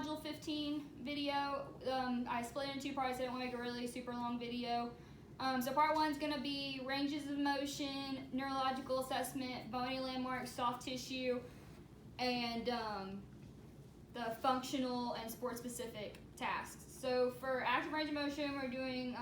module 15 video. I split it in 2 parts. I didn't want to make a really super long video. So part 1 is going to be ranges of motion, neurological assessment, bony landmarks, soft tissue, and the functional and sport-specific tasks. So for active range of motion, we're doing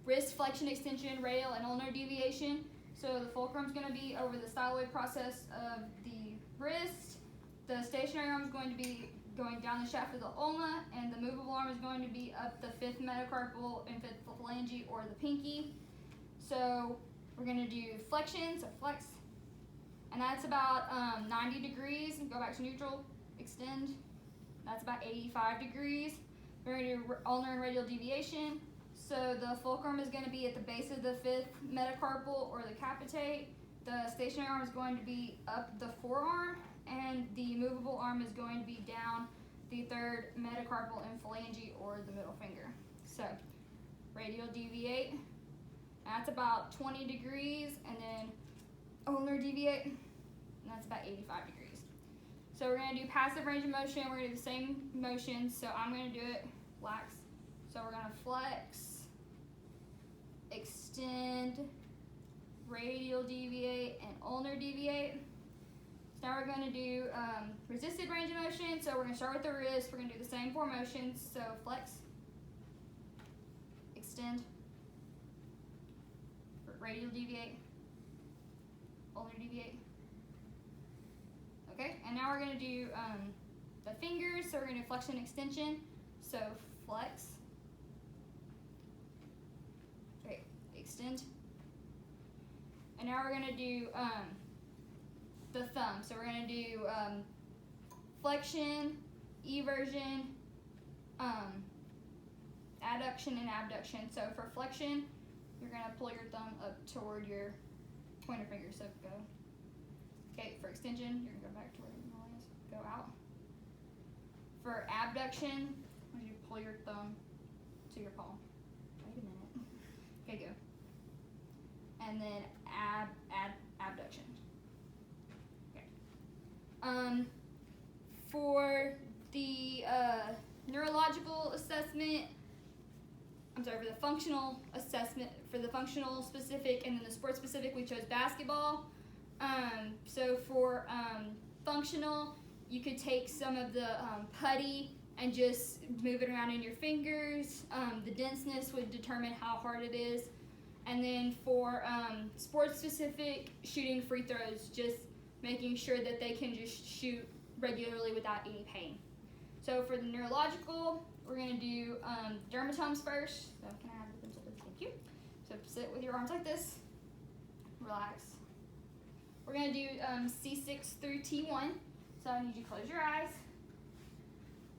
wrist flexion, extension, radial, and ulnar deviation. So the fulcrum is going to be over the styloid process of the wrist. The stationary arm is going to be going down the shaft of the ulna, and the movable arm is going to be up the 5th metacarpal and 5th phalange or the pinky. So we're going to do flexion, so flex, and that's about 90 degrees. Go back to neutral, extend. That's about 85 degrees. We're going to do ulnar and radial deviation. So the fulcrum is going to be at the base of the 5th metacarpal or the capitate. The stationary arm is going to be up the forearm, and the movable arm is going to be down the 3rd metacarpal and phalange or the middle finger. So radial deviate, that's about 20 degrees, and then ulnar deviate, and that's about 85 degrees. So we're going to do passive range of motion. We're going to do the same motion, so I'm going to do it lax. So we're going to flex, extend, radial deviate, and ulnar deviate. So now we're going to do resisted range of motion. So we're going to start with the wrist. We're going to do the same 4 motions. So flex, extend, radial deviate, ulnar deviate. Okay, and now we're going to do the fingers. So we're going to do flexion, extension. So flex, extend, and now we're going to do the thumb. So we're going to do flexion, eversion, adduction, and abduction. So for flexion, you're going to pull your thumb up toward your pointer finger. So go. Okay, for extension, you're going to go back to where your nail is. Go out. For abduction, I want you to pull your thumb to your palm. Wait a minute. Okay, go. And then abduction. Okay. For the neurological assessment, for the functional assessment, for the functional specific and then the sport specific, we chose basketball. So for functional, you could take some of the putty and just move it around in your fingers. The denseness would determine how hard it is. And then for sport specific, shooting free throws, just making sure that they can just shoot regularly without any pain. So for the neurological, we're going to do dermatomes first. So can I have the pencil, please? Thank you. So sit with your arms like this. Relax. We're going to do C6 through T1. So I need you to close your eyes.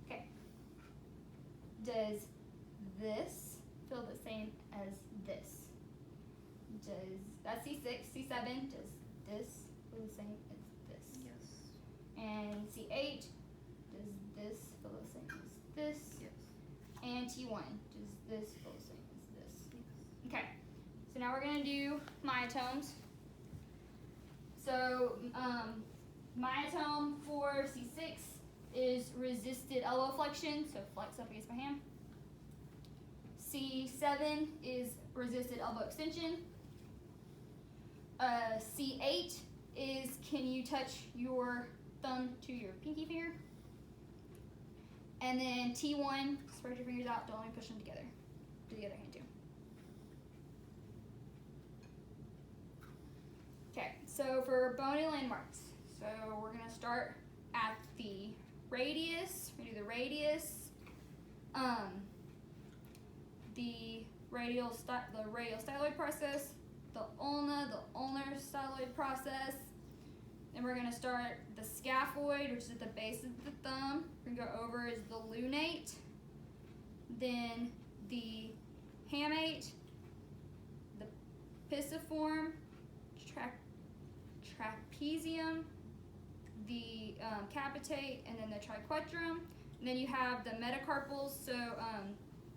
Okay. Does this feel the same as this? That's C6. C7, does this feel the same as this? Yes. And C8, does this feel the same as this? Yes. And T1, does this feel the same as this? Yes. Okay, so now we're going to do myotomes. So myotome for C6 is resisted elbow flexion, so flex up against my hand. C7 is resisted elbow extension. C8 is can you touch your thumb to your pinky finger. And then T1, spread your fingers out, don't only push them together. Do the other hand too. Okay, so for bony landmarks, so we're going to start at the radius. We do the radius, the radial styloid process, the ulna, the ulnar styloid process. Then we're going to start the scaphoid, which is at the base of the thumb. We're going to go over is the lunate, then the hamate, the pisiform, trapezium, the capitate, and then the triquetrum. And then you have the metacarpals. So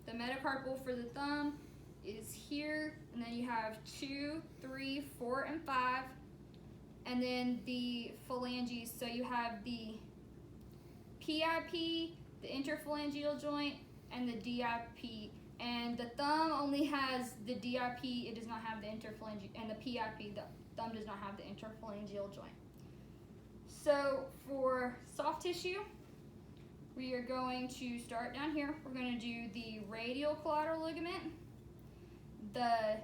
the metacarpal for the thumb is here, and then you have 2, 3, 4, and 5. And then the phalanges, so you have the PIP, the interphalangeal joint, and the DIP. And the thumb only has the DIP, it does not have the interphalangeal, and the PIP, the thumb does not have the interphalangeal joint. So for soft tissue, we are going to start down here. We're going to do the radial collateral ligament, the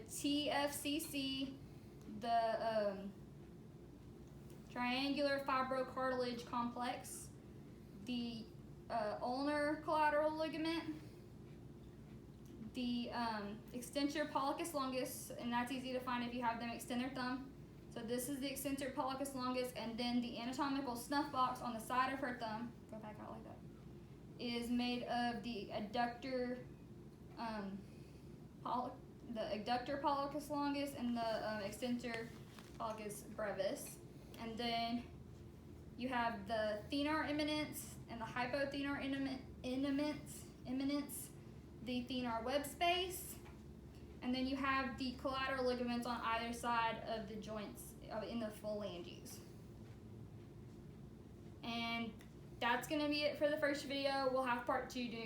TFCC, the triangular fibrocartilage complex, the ulnar collateral ligament, the extensor pollicis longus, and that's easy to find if you have them extend their thumb. So this is the extensor pollicis longus, and then the anatomical snuff box on the side of her thumb, go back out like that, is made of the adductor pollicis longus and the extensor pollicis brevis. And then you have the thenar eminence and the hypothenar eminence, the thenar web space, and then you have the collateral ligaments on either side of the joints in the phalanges. And that's going to be it for the first video. We'll have part 2 doing